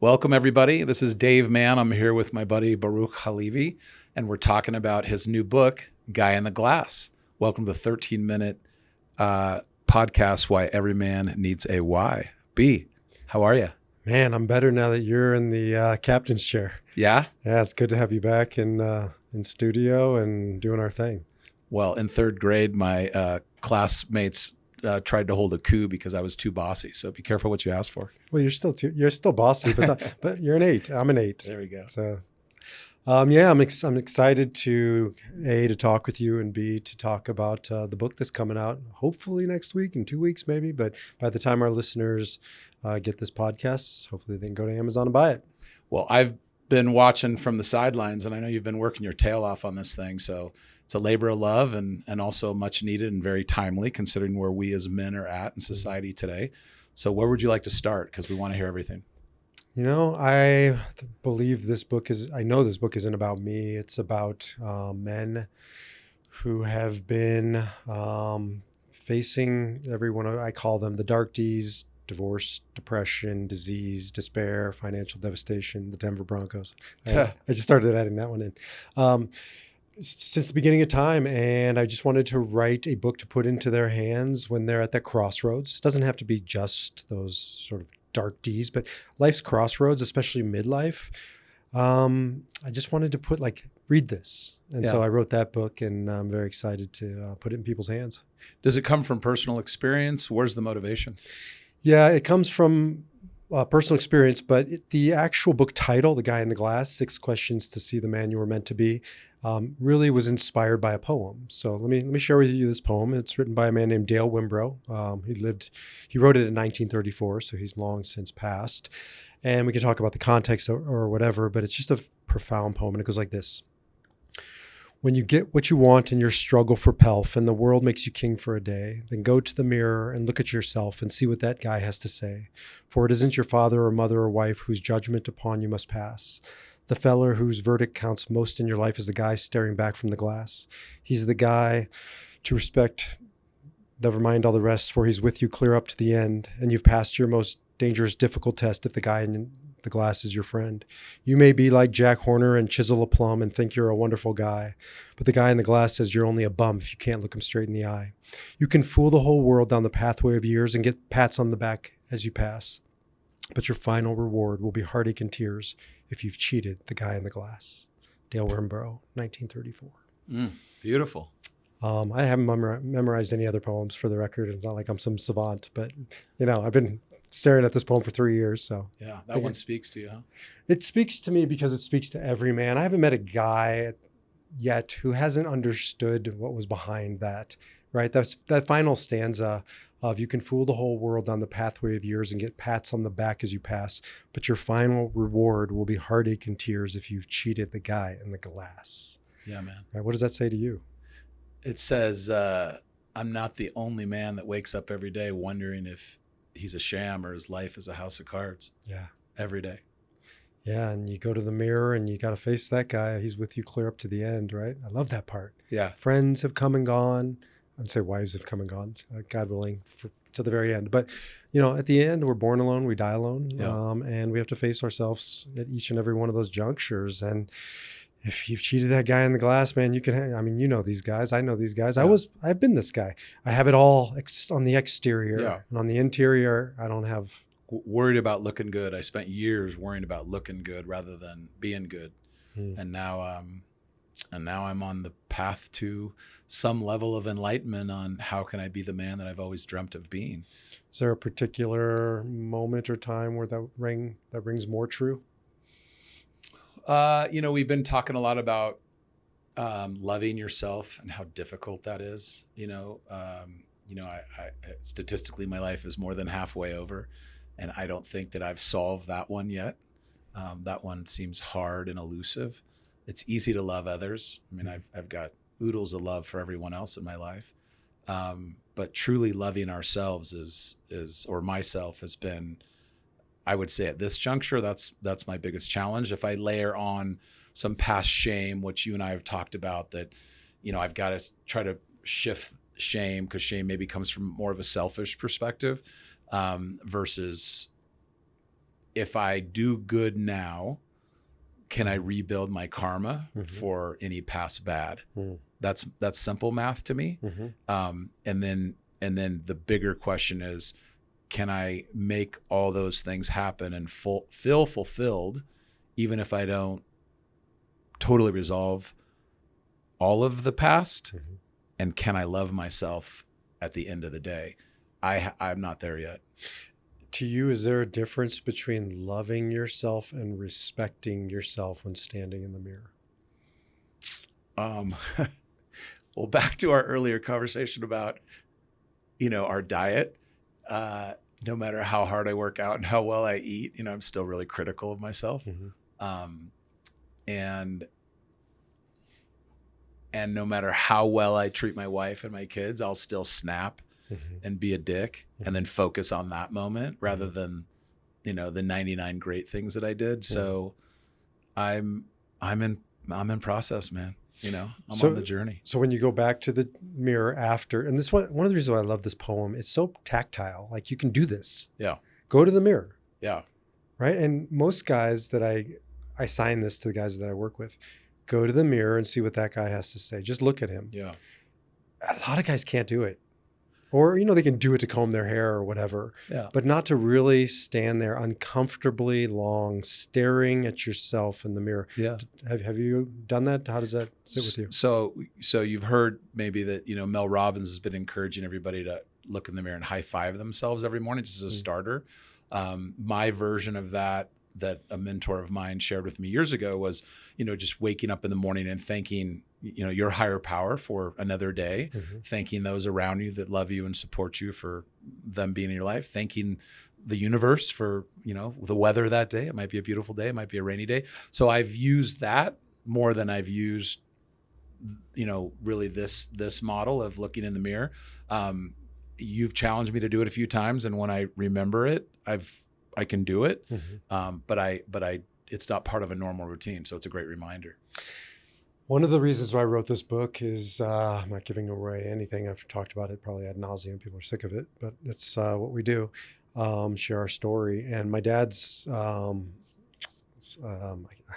Welcome, everybody. This is Dave Mann. I'm here with my buddy Baruch HaLevi, and we're talking about his new book, Guy in the Glass. Welcome to the 13-minute podcast, Why Every Man Needs a Why. B, how are you? Man, I'm better now that you're in the captain's chair. Yeah? Yeah, it's good to have you back in studio and doing our thing. Well, in third grade, my classmates tried to hold a coup because I was too bossy. So be careful what you ask for. Well, you're still bossy, but you're an 8. I'm an 8. There we go. So, I'm excited to talk with you, and B, to talk about the book that's coming out hopefully next week, in 2 weeks maybe. But by the time our listeners get this podcast, hopefully they can go to Amazon and buy it. Well, I've been watching from the sidelines, and I know you've been working your tail off on this thing. So it's a labor of love and also much needed and very timely, considering where we as men are at in society today. So where would you like to start? Because we want to hear everything. You know, I believe I know this book isn't about me. It's about men who have been facing I call them the dark Ds: divorce, depression, disease, despair, financial devastation, the Denver Broncos. I just started adding that one in. Since the beginning of time, and I just wanted to write a book to put into their hands when they're at that crossroads. It doesn't have to be just those sort of dark Ds, but life's crossroads, especially midlife. I just wanted to read this. And so I wrote that book, and I'm very excited to put it in people's hands. Does it come from personal experience? Where's the motivation? Yeah, it comes from personal experience, but the actual book title, The Guy in the Glass, 6 Questions to See the Man You Were Meant to Be, really was inspired by a poem. So let me share with you this poem. It's written by a man named Dale Wimbrough. He wrote it in 1934, so he's long since passed. And we can talk about the context or whatever, but it's just a profound poem, and it goes like this. When you get what you want in your struggle for pelf and the world makes you king for a day, then go to the mirror and look at yourself and see what that guy has to say. For it isn't your father or mother or wife whose judgment upon you must pass. The feller whose verdict counts most in your life is the guy staring back from the glass. He's the guy to respect, never mind all the rest, for he's with you clear up to the end, and you've passed your most dangerous, difficult test if the guy in the glass is your friend. You may be like Jack Horner and chisel a plum and think you're a wonderful guy, but the guy in the glass says you're only a bum if you can't look him straight in the eye. You can fool the whole world down the pathway of years and get pats on the back as you pass, but your final reward will be heartache and tears if you've cheated the guy in the glass. Dale Wimbrough, 1934. Beautiful. I haven't memorized any other poems, for the record. It's not like I'm some savant, but I've been staring at this poem for 3 years. So yeah, that one speaks to you, huh? It speaks to me because it speaks to every man. I haven't met a guy yet who hasn't understood what was behind that, right? That final stanza of you can fool the whole world on the pathway of years and get pats on the back as you pass, but your final reward will be heartache and tears if you've cheated the guy in the glass. Yeah, man. Right, what does that say to you? It says, I'm not the only man that wakes up every day wondering if he's a sham or his life is a house of cards. Yeah. Every day. Yeah. And you go to the mirror and you got to face that guy. He's with you clear up to the end, right? I love that part. Yeah. Friends have come and gone. I'd say wives have come and gone, God willing, to the very end. But, at the end, we're born alone, we die alone. Yeah. And we have to face ourselves at each and every one of those junctures. And if you've cheated that guy in the glass, man, you know these guys. I know these guys. Yeah. I've been this guy. I have it all on the exterior. Yeah. And on the interior, I don't have. Worried about looking good. I spent years worrying about looking good rather than being good. And now I'm on the path to some level of enlightenment on how can I be the man that I've always dreamt of being. Is there a particular moment or time where that rings more true? We've been talking a lot about loving yourself and how difficult that is. I statistically, my life is more than halfway over, and I don't think that I've solved that one yet. That one seems hard and elusive. It's easy to love others. I mean, I've got oodles of love for everyone else in my life, but truly loving ourselves or myself has been, I would say at this juncture, that's my biggest challenge. If I layer on some past shame, which you and I have talked about, that, I've got to try to shift shame, because shame maybe comes from more of a selfish perspective, versus if I do good now, can I rebuild my karma Mhm. for any past bad? Mm. That's simple math to me. Mhm. And then the bigger question is, can I make all those things happen and feel fulfilled, even if I don't totally resolve all of the past? Mhm. And can I love myself at the end of the day? I'm not there yet. To you, is there a difference between loving yourself and respecting yourself when standing in the mirror? Well, back to our earlier conversation about, our diet. No matter how hard I work out and how well I eat, I'm still really critical of myself. Mhm. Um, and no matter how well I treat my wife and my kids, I'll still snap Mhm. and be a dick and then focus on that moment rather Mhm. than, the 99 great things that I did. Mhm. So I'm in process, man. I'm on the So, journey. so when you go back to the mirror after, and this one of the reasons why I love this poem, it's so tactile. Like you can do this. Yeah. Go to the mirror, Yeah. right? And most guys that I sign this to the guys that I work with, go to the mirror and see what that guy has to say. Just look at him. Yeah. A lot of guys can't do it. Or, they can do it to comb their hair or whatever, Yeah. but not to really stand there uncomfortably long, staring at yourself in the mirror. Yeah. Have you done that? How does that sit with you? So you've heard maybe that, Mel Robbins has been encouraging everybody to look in the mirror and high five themselves every morning, just as a starter. My version of that a mentor of mine shared with me years ago was, just waking up in the morning and thanking, your higher power for another day, thanking those around you that love you and support you for them being in your life, thanking the universe for, the weather that day. It might be a beautiful day. It might be a rainy day. So I've used that more than I've used, really this model of looking in the mirror. You've challenged me to do it a few times. And when I remember it, I can do it. But it's not part of a normal routine. So it's a great reminder. One of the reasons why I wrote this book is I'm not giving away anything. I've talked about it probably ad nauseum. People are sick of it, but it's what we do, share our story. And my dad's, I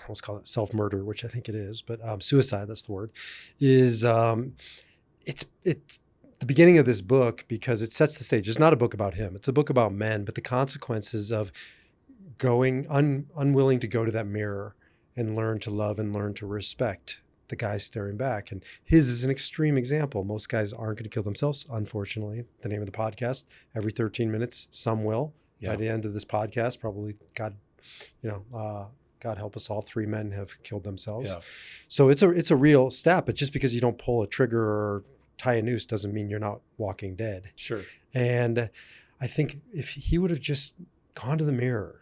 almost call it self-murder, which I think it is, but suicide, that's the word, is it's the beginning of this book because it sets the stage. It's not a book about him. It's a book about men, but the consequences of going unwilling to go to that mirror and learn to love and learn to respect the guy staring back. And his is an extreme example. Most guys aren't going to kill themselves, unfortunately. The name of the podcast, every 13 minutes, some will. Yeah. By the end of this podcast, probably God help us all, 3 men have killed themselves. Yeah. So it's a real stat, but just because you don't pull a trigger or tie a noose doesn't mean you're not walking dead. Sure. And I think if he would have just gone to the mirror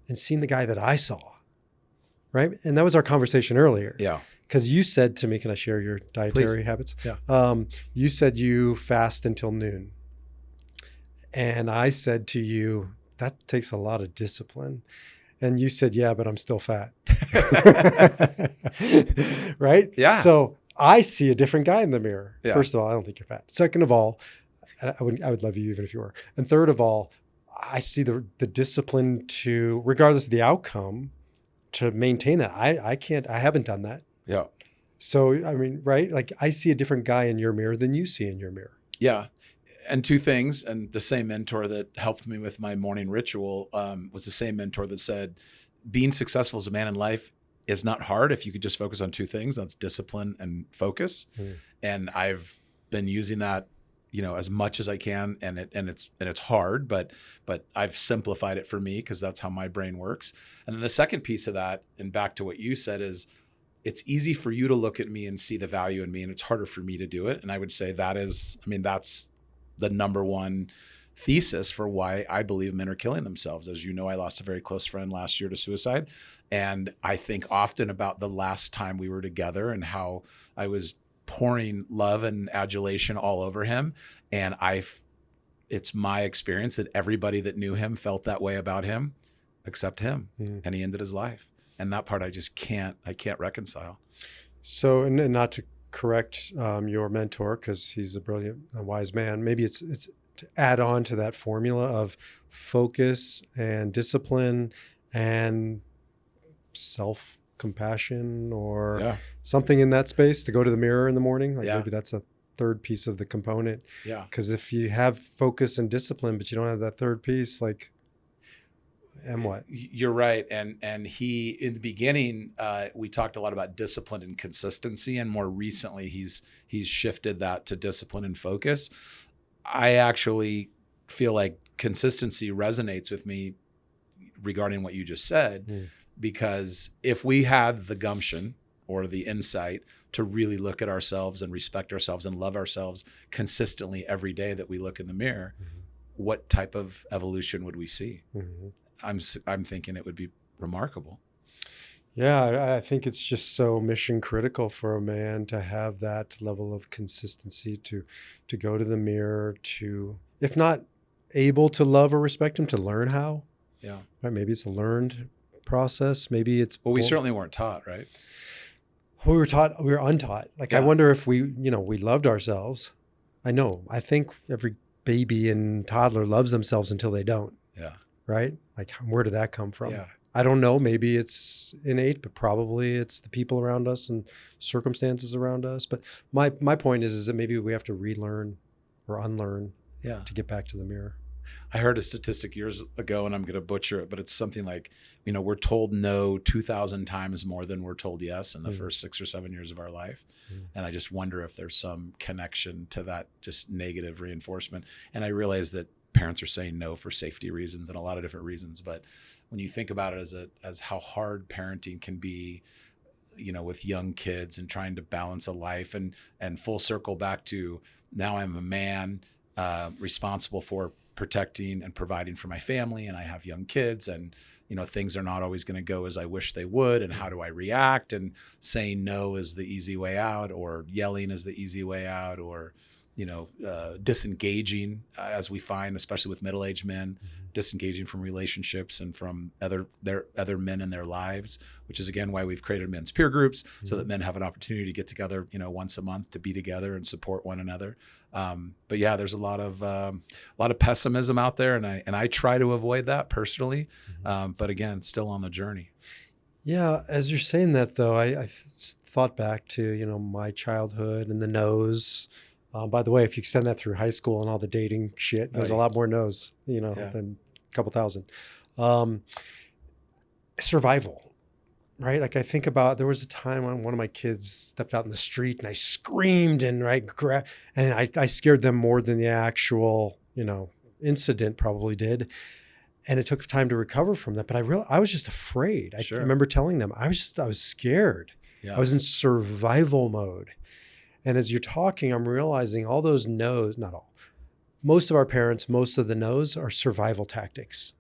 and seen the guy that I saw, right? And that was our conversation earlier. Yeah. Because you said to me, can I share your dietary habits? Yeah. You said you fast until noon. And I said to you, that takes a lot of discipline. And you said, yeah, but I'm still fat. Right? Yeah. So I see a different guy in the mirror. Yeah. First of all, I don't think you're fat. Second of all, I would love you even if you were. And third of all, I see the discipline to, regardless of the outcome, to maintain that. I haven't done that. Yeah. So, I mean, right? Like I see a different guy in your mirror than you see in your mirror. Yeah. And 2 things, and the same mentor that helped me with my morning ritual was the same mentor that said, being successful as a man in life is not hard if you could just focus on 2 things. That's discipline and focus. And I've been using that, as much as I can, and it's hard, but I've simplified it for me because that's how my brain works. And then the second piece of that, and back to what you said, is it's easy for you to look at me and see the value in me, and it's harder for me to do it. And I would say that's the number one thesis for why I believe men are killing themselves. As you know, I lost a very close friend last year to suicide. And I think often about the last time we were together and how I was pouring love and adulation all over him. And it's my experience that everybody that knew him felt that way about him, except him. And he ended his life. And that part I can't reconcile. So, and not to correct your mentor, because he's a brilliant, wise man. Maybe it's to add on to that formula of focus and discipline and self-compassion or Yeah. something in that space, to go to the mirror in the morning? Like Yeah. maybe that's a third piece of the component. Yeah. Because if you have focus and discipline, but you don't have that third piece, like, and what? You're right. And he, in the beginning, we talked a lot about discipline and consistency, and more recently he's shifted that to discipline and focus. I actually feel like consistency resonates with me regarding what you just said, because if we had the gumption or the insight to really look at ourselves and respect ourselves and love ourselves consistently every day that we look in the mirror, what type of evolution would we see? I'm thinking it would be remarkable. Yeah, I think it's just so mission critical for a man to have that level of consistency, to go to the mirror, to, if not able to love or respect him, to learn how. Yeah. Right? Maybe it's a learned process. Maybe it's, Well, we certainly weren't taught, right? we were taught, we were untaught. Like, I Yeah. wonder if we loved ourselves. I think every baby and toddler loves themselves until they don't. Yeah. Right? Like, where did that come from? Yeah. I don't know. Maybe it's innate, but probably it's the people around us and circumstances around us. But my point is that maybe we have to relearn or unlearn Yeah. to get back to the mirror. I heard a statistic years ago, and I'm going to butcher it, but it's something like, we're told no 2,000 times more than we're told yes in the first 6 or 7 years of our life. And I just wonder if there's some connection to that, just negative reinforcement. And I realize that parents are saying no for safety reasons and a lot of different reasons. But when you think about it as how hard parenting can be, with young kids and trying to balance a life, and full circle back to, now I'm a man responsible for protecting and providing for my family, and I have young kids, and things are not always going to go as I wish they would, and how do I react? And saying no is the easy way out, or yelling is the easy way out, or disengaging, as we find, especially with middle-aged men, disengaging from relationships and from other men in their lives, which is again why we've created men's peer groups, so that men have an opportunity to get together, once a month, to be together and support one another. But yeah, there's a lot of pessimism out there, and I try to avoid that personally. But again, still on the journey. Yeah, as you're saying that, though, I thought back to my childhood and the no's. By the way, if you extend that through high school and all the dating shit, there's a lot more no's, than a couple thousand. Survival, right? Like, I think about, there was a time when one of my kids stepped out in the street and I screamed and I scared them more than the actual, incident probably did. And it took time to recover from that. But I was just afraid. I remember telling them, I was scared. Yeah. I was in survival mode. And as you're talking, I'm realizing all those no's, not all, most of our parents, most of the no's are survival tactics.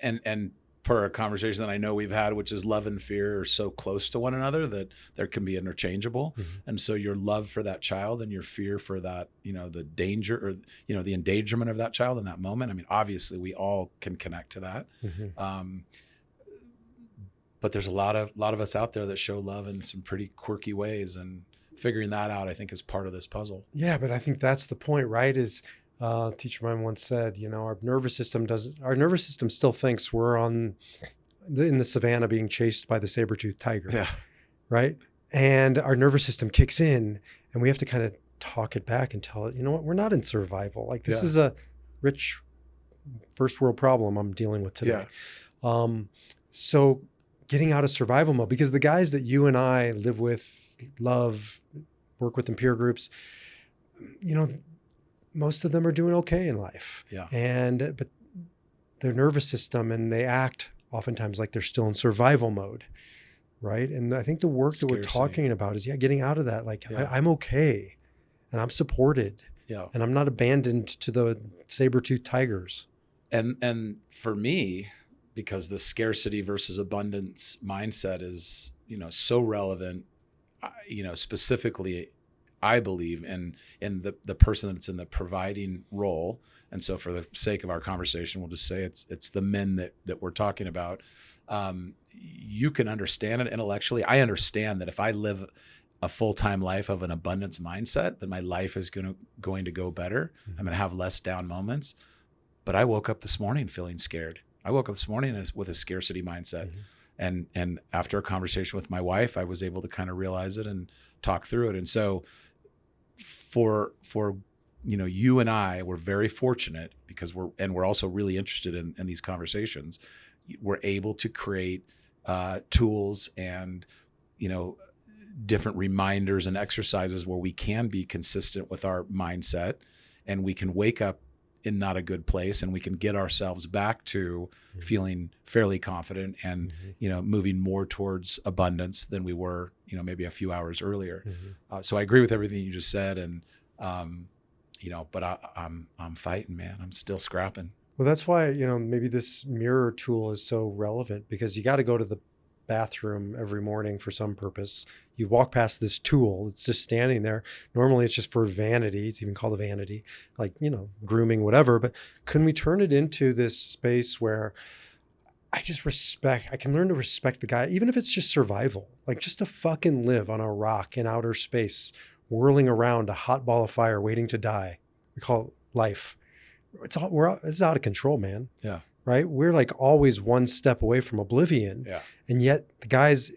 And per a conversation that I know we've had, which is love and fear are so close to one another that there can be interchangeable. And so your love for that child and your fear for that, the danger or, the endangerment of that child in that moment. I mean, obviously we all can connect to that. But there's a lot of us out there that show love in some pretty quirky ways, and figuring that out, I think, is part of this puzzle. Yeah, but I think that's the point, right? Is a teacher of mine once said, our nervous system still thinks we're in the savannah being chased by the saber-toothed tiger. Yeah. Right. And our nervous system kicks in, and we have to kind of talk it back and tell it, we're not in survival. Like, this is a rich first world problem I'm dealing with today. So getting out of survival mode, because the guys that you and I live with, love, work with in peer groups, most of them are doing okay in life. Yeah. But their nervous system, and they act oftentimes like they're still in survival mode. Right. And I think the work that we're talking about is, getting out of that. Like, I'm okay, and I'm supported. Yeah. And I'm not abandoned to the saber-toothed tigers. And for me, because the scarcity versus abundance mindset is, so relevant, specifically, I believe in the person that's in the providing role. And so for the sake of our conversation, we'll just say it's the men that we're talking about. You can understand it intellectually. I understand that if I live a full-time life of an abundance mindset, that my life is going to go better. I'm going to have less down moments. But I woke up this morning feeling scared. I woke up this morning with a scarcity mindset. And after a conversation with my wife, I was able to kind of realize it and talk through it. And so for you and I, we're very fortunate because we're also really interested in these conversations. We're able to create tools and, different reminders and exercises where we can be consistent with our mindset, and we can wake up in not a good place, and we can get ourselves back to feeling fairly confident and, moving more towards abundance than we were, maybe a few hours earlier. So I agree with everything you just said. And, but I'm fighting, man. I'm still scrapping. Well, that's why, maybe this mirror tool is so relevant, because you got to go to the bathroom every morning for some purpose. You walk past this tool, it's just standing there. Normally it's just for vanity. It's even called a vanity, like, grooming, whatever. But couldn't we turn it into this space where I can learn to respect the guy, even if it's just survival, like just to fucking live on a rock in outer space, whirling around a hot ball of fire, waiting to die. We call it life. It's out of control, man. Yeah. Right? We're like always one step away from oblivion. Yeah. And yet the guy's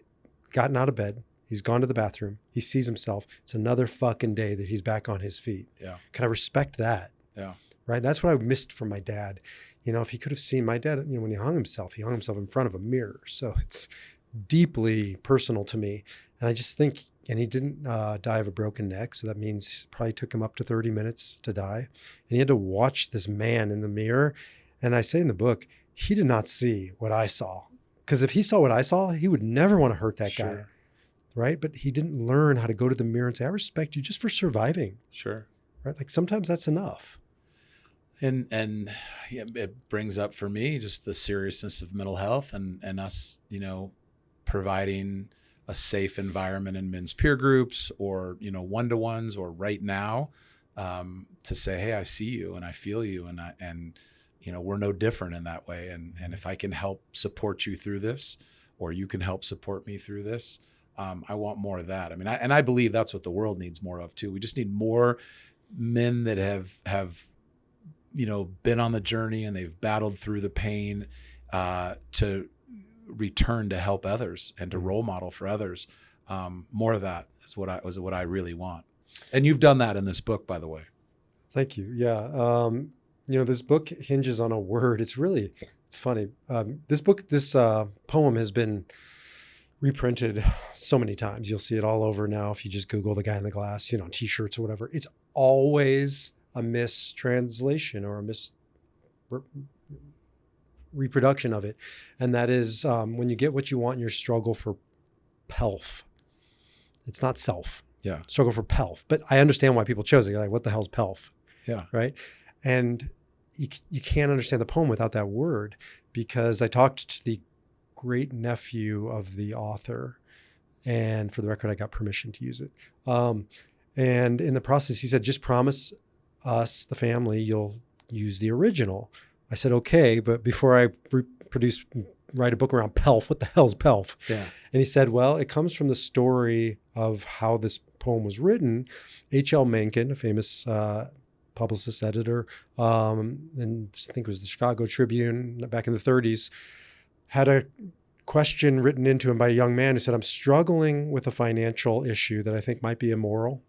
gotten out of bed. He's gone to the bathroom. He sees himself. It's another fucking day that he's back on his feet. Yeah. Can I respect that? Yeah. Right? That's what I missed from my dad. If he could have seen my dad, when he hung himself in front of a mirror. So it's deeply personal to me. And I just think, and he didn't die of a broken neck. So that means it probably took him up to 30 minutes to die. And he had to watch this man in the mirror. And I say in the book, he did not see what I saw. Because if he saw what I saw, he would never want to hurt that guy. Right? But he didn't learn how to go to the mirror and say, I respect you just for surviving. Sure. Right? Like sometimes that's enough. And it brings up for me just the seriousness of mental health and us, providing a safe environment in men's peer groups or, one-to-ones or right now, to say, hey, I see you and I feel you and we're no different in that way. And if I can help support you through this, or you can help support me through this, I want more of that. I mean, I believe that's what the world needs more of too. We just need more men that have been on the journey and they've battled through the pain, to return to help others and to role model for others. More of that is what I really want. And you've done that in this book, by the way. Thank you. Yeah. This book hinges on a word. It's funny. This poem has been reprinted so many times. You'll see it all over now. If you just Google The Guy in the Glass, t-shirts or whatever, it's always a mistranslation or a reproduction of it. And that is, when you get what you want in your struggle for pelf, it's not self. Yeah. Struggle for pelf. But I understand why people chose it. You're like, what the hell's pelf? Yeah. Right. And you can't understand the poem without that word, because I talked to the great nephew of the author, and for the record, I got permission to use it. And in the process, he said, just promise us, the family, you'll use the original. I said, okay, but before I write a book around pelf, what the hell's pelf? Yeah. And he said, well, it comes from the story of how this poem was written. H.L. Mencken, a famous publicist, editor, and I think it was the Chicago Tribune back in the 30s, had a question written into him by a young man who said, I'm struggling with a financial issue that I think might be immoral.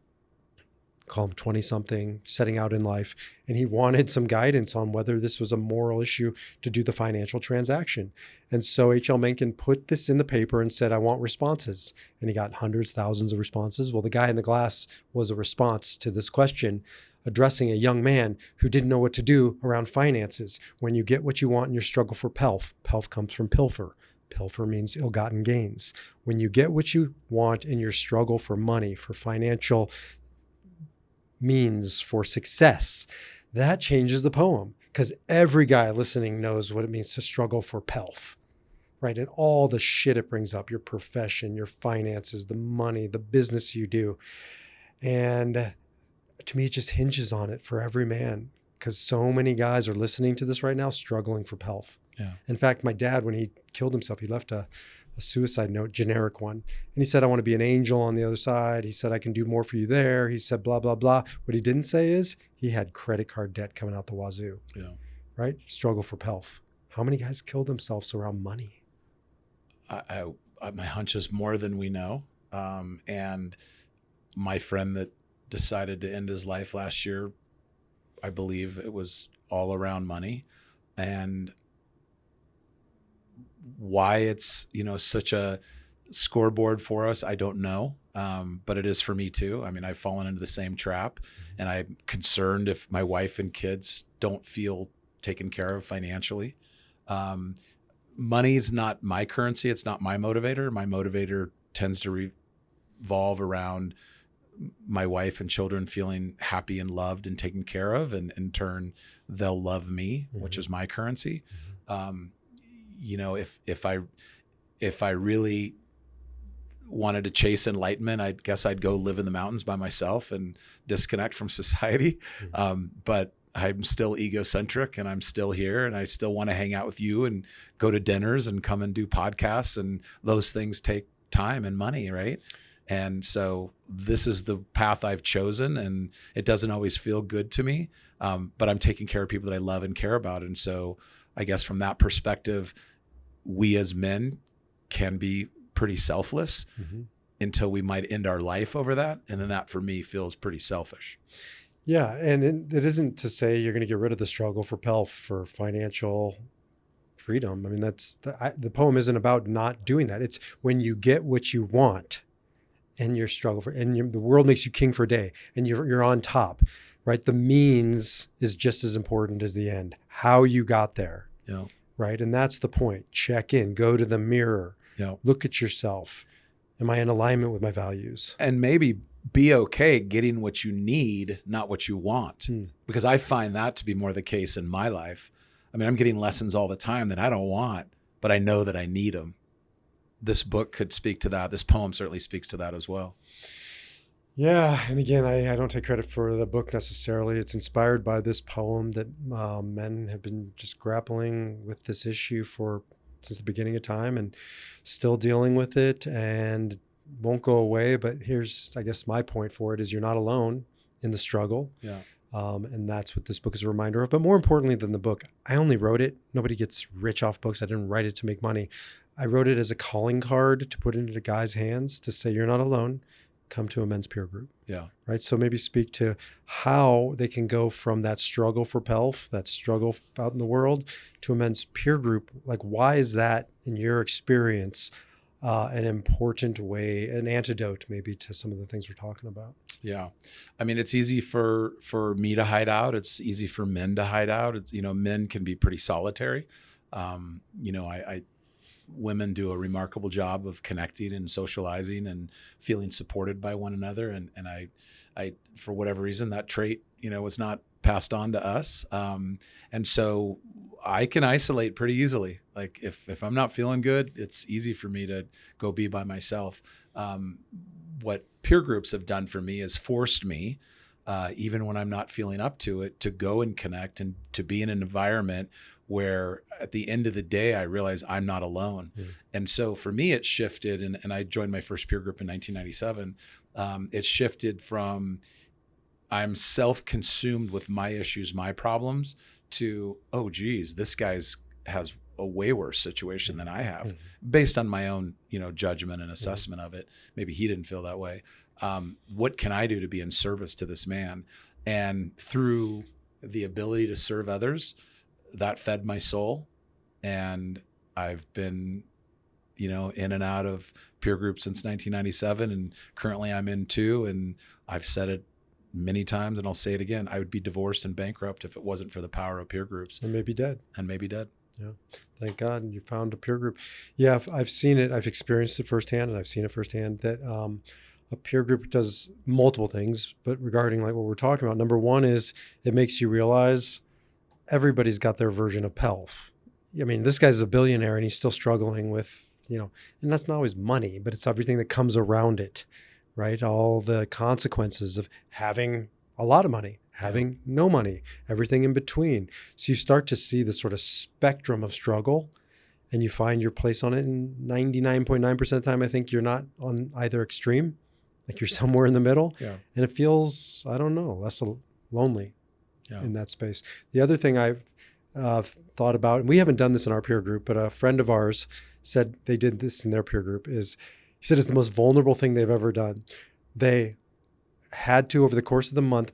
Call him 20-something, setting out in life. And he wanted some guidance on whether this was a moral issue to do the financial transaction. And so H.L. Mencken put this in the paper and said, I want responses. And he got hundreds, thousands of responses. Well, The Guy in the Glass was a response to this question, addressing a young man who didn't know what to do around finances. When you get what you want in your struggle for pelf, pelf comes from pilfer. Pilfer means ill-gotten gains. When you get what you want in your struggle for money, for financial means, for success, that changes the poem, because every guy listening knows what it means to struggle for pelf, right? And all the shit it brings up, your profession, your finances, the money, the business you do. And to me, it just hinges on it for every man, because so many guys are listening to this right now struggling for pelf. Yeah. In fact, my dad, when he killed himself, he left a a suicide note, generic one. And he said, I want to be an angel on the other side. He said, I can do more for you there. He said, blah, blah, blah. What he didn't say is he had credit card debt coming out the wazoo, Yeah. right? Struggle for pelf. How many guys kill themselves around money? My hunch is more than we know. And my friend that decided to end his life last year, I believe it was all around money. And why it's, such a scoreboard for us, I don't know. But it is for me too. I mean, I've fallen into the same trap, and I'm concerned if my wife and kids don't feel taken care of financially. Money's not my currency. It's not my motivator. My motivator tends to revolve around my wife and children feeling happy and loved and taken care of. And in turn, they'll love me, which is my currency. If I really wanted to chase enlightenment, I guess I'd go live in the mountains by myself and disconnect from society. But I'm still egocentric, and I'm still here, and I still want to hang out with you and go to dinners and come and do podcasts, and those things take time and money, right? And so this is the path I've chosen, and it doesn't always feel good to me, but I'm taking care of people that I love and care about. And so I guess from that perspective, we as men can be pretty selfless until we might end our life over that. And then that for me feels pretty selfish. Yeah. And it isn't to say you're going to get rid of the struggle for pelf, for financial freedom. I mean, the poem isn't about not doing that. It's when you get what you want and your struggle for, and the world makes you king for a day, and you're on top, right? The means is just as important as the end, how you got there. Yeah. Right. And that's the point. Check in, go to the mirror, look at yourself. Am I in alignment with my values? And maybe be okay getting what you need, not what you want. Because I find that to be more the case in my life. I mean, I'm getting lessons all the time that I don't want, but I know that I need them. This book could speak to that. This poem certainly speaks to that as well. Yeah. And again, I don't take credit for the book necessarily. It's inspired by this poem that men have been just grappling with this issue since the beginning of time, and still dealing with it, and won't go away. But here's, I guess, my point for it is you're not alone in the struggle. Yeah. And that's what this book is a reminder of. But more importantly than the book, I only wrote it. Nobody gets rich off books. I didn't write it to make money. I wrote it as a calling card to put into guys' hands to say, you're not alone. Come to a men's peer group. Yeah. Right. So maybe speak to how they can go from that struggle for pelf, that struggle out in the world, to a men's peer group. Like, why is that, in your experience, an important way, an antidote maybe to some of the things we're talking about? Yeah. I mean, it's easy for me to hide out. It's easy for men to hide out. It's, men can be pretty solitary. Women do a remarkable job of connecting and socializing and feeling supported by one another. And I, for whatever reason, that trait, was not passed on to us. And so I can isolate pretty easily. Like if I'm not feeling good, it's easy for me to go be by myself. What peer groups have done for me is forced me, even when I'm not feeling up to it, to go and connect and to be in an environment where at the end of the day, I realize I'm not alone. And so for me, it shifted, and I joined my first peer group in 1997. It shifted from I'm self-consumed with my issues, my problems, to, oh, geez, this guy's has a way worse situation than I have, based on my own, judgment and assessment of it. Maybe he didn't feel that way. What can I do to be in service to this man? And through the ability to serve others, that fed my soul. And I've been, in and out of peer groups since 1997. And currently I'm in 2. And I've said it many times, and I'll say it again. I would be divorced and bankrupt if it wasn't for the power of peer groups. And maybe dead. Yeah. Thank God you found a peer group. Yeah. I've seen it. I've experienced it firsthand, and I've seen it firsthand that, a peer group does multiple things, but regarding like what we're talking about, number one is it makes you realize everybody's got their version of pelf. I mean, this guy's a billionaire and he's still struggling with, and that's not always money, but it's everything that comes around it, right? All the consequences of having a lot of money, having no money, everything in between. So you start to see the sort of spectrum of struggle, and you find your place on it. And 99.9% of the time, I think you're not on either extreme, like you're somewhere in the middle. Yeah. And it feels, I don't know, less lonely Yeah. in that space. The other thing I've thought about, and we haven't done this in our peer group, but a friend of ours said they did this in their peer group, is he said it's the most vulnerable thing they've ever done. They had to, over the course of the month,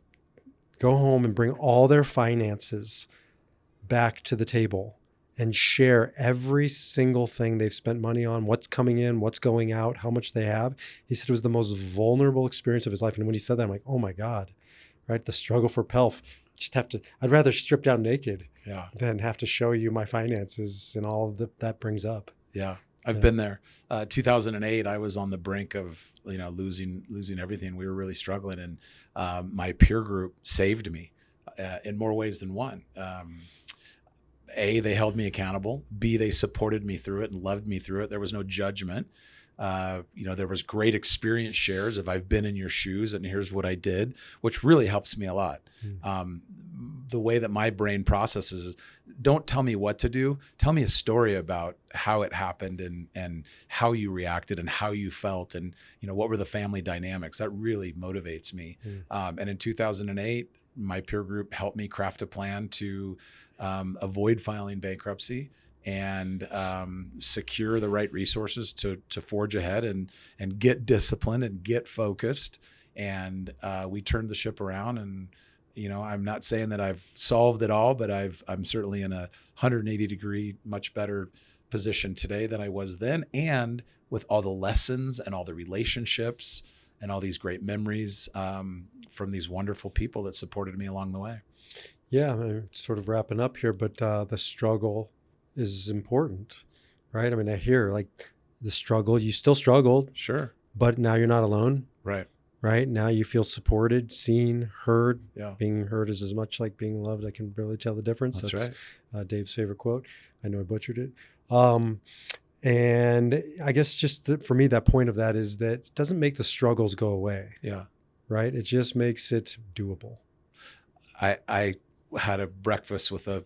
go home and bring all their finances back to the table and share every single thing they've spent money on, what's coming in, what's going out, how much they have. He said it was the most vulnerable experience of his life. And when he said that, I'm like, oh my God, right? The struggle for pelf. I'd rather strip down naked than have to show you my finances and all that brings up. Yeah. I've been there. 2008, I was on the brink of, losing everything. We were really struggling. And my peer group saved me in more ways than one. A, they held me accountable. B, they supported me through it and loved me through it. There was no judgment. There was great experience shares of I've been in your shoes and here's what I did, which really helps me a lot. The way that my brain processes is, don't tell me what to do. Tell me a story about how it happened and how you reacted and how you felt and, what were the family dynamics. That really motivates me. And in 2008, my peer group helped me craft a plan to avoid filing bankruptcy and secure the right resources to forge ahead and get disciplined and get focused. And we turned the ship around. And I'm not saying that I've solved it all, but I'm certainly in a 180-degree much better position today than I was then. And with all the lessons and all the relationships and all these great memories from these wonderful people that supported me along the way. Yeah, I'm sort of wrapping up here, but the struggle is important, right? I mean, I hear like the struggle, you still struggled. Sure. But now you're not alone. Right. Right. Now you feel supported, seen, heard. Yeah. Being heard is as much like being loved. I can barely tell the difference. That's right. Dave's favorite quote. I know I butchered it. And I guess just for me, that point of that is that it doesn't make the struggles go away. Yeah. Right. It just makes it doable. I had a breakfast with a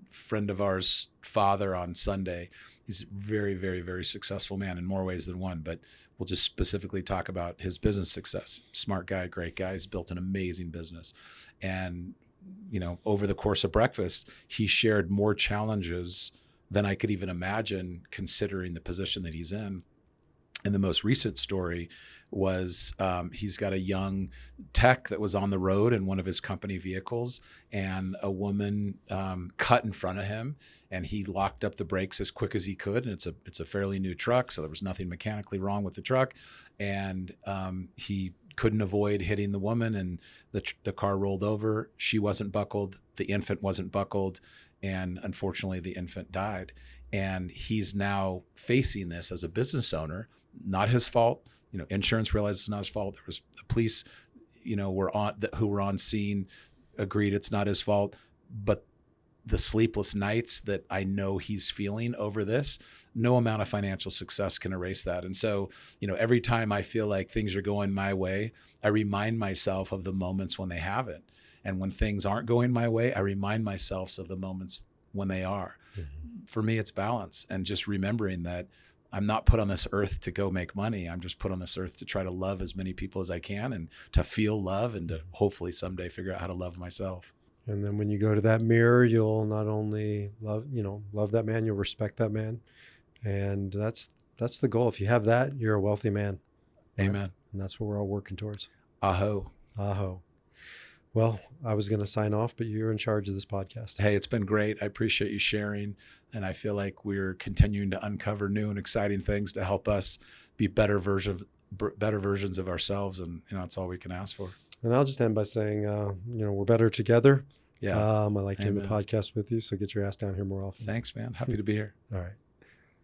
friend of ours' father on Sunday. He's a very, very, very successful man in more ways than one, but we'll just specifically talk about his business success. Smart guy, great guy. He's built an amazing business. And, over the course of breakfast, he shared more challenges than I could even imagine considering the position that he's in. And the most recent story was he's got a young tech that was on the road in one of his company vehicles, and a woman cut in front of him, and he locked up the brakes as quick as he could. And it's a fairly new truck, so there was nothing mechanically wrong with the truck, and he couldn't avoid hitting the woman, and the car rolled over. She wasn't buckled, the infant wasn't buckled, and unfortunately the infant died. And he's now facing this as a business owner. Not his fault. Insurance realized it's not his fault. There was the police, who were on scene, agreed it's not his fault. But the sleepless nights that I know he's feeling over this, no amount of financial success can erase that. And so, every time I feel like things are going my way, I remind myself of the moments when they haven't. And when things aren't going my way, I remind myself of the moments when they are. Mm-hmm. For me, it's balance and just remembering that I'm not put on this earth to go make money. I'm just put on this earth to try to love as many people as I can and to feel love and to hopefully someday figure out how to love myself. And then when you go to that mirror, you'll not only love that man, you'll respect that man. And that's the goal. If you have that, you're a wealthy man. Right? Amen. And that's what we're all working towards. Aho. Aho. Well, I was going to sign off, but you're in charge of this podcast. Hey, it's been great. I appreciate you sharing. And I feel like we're continuing to uncover new and exciting things to help us be better versions of ourselves. And, that's all we can ask for. And I'll just end by saying, we're better together. Yeah. I like doing the podcast with you. So get your ass down here more often. Thanks, man. Happy to be here. All right.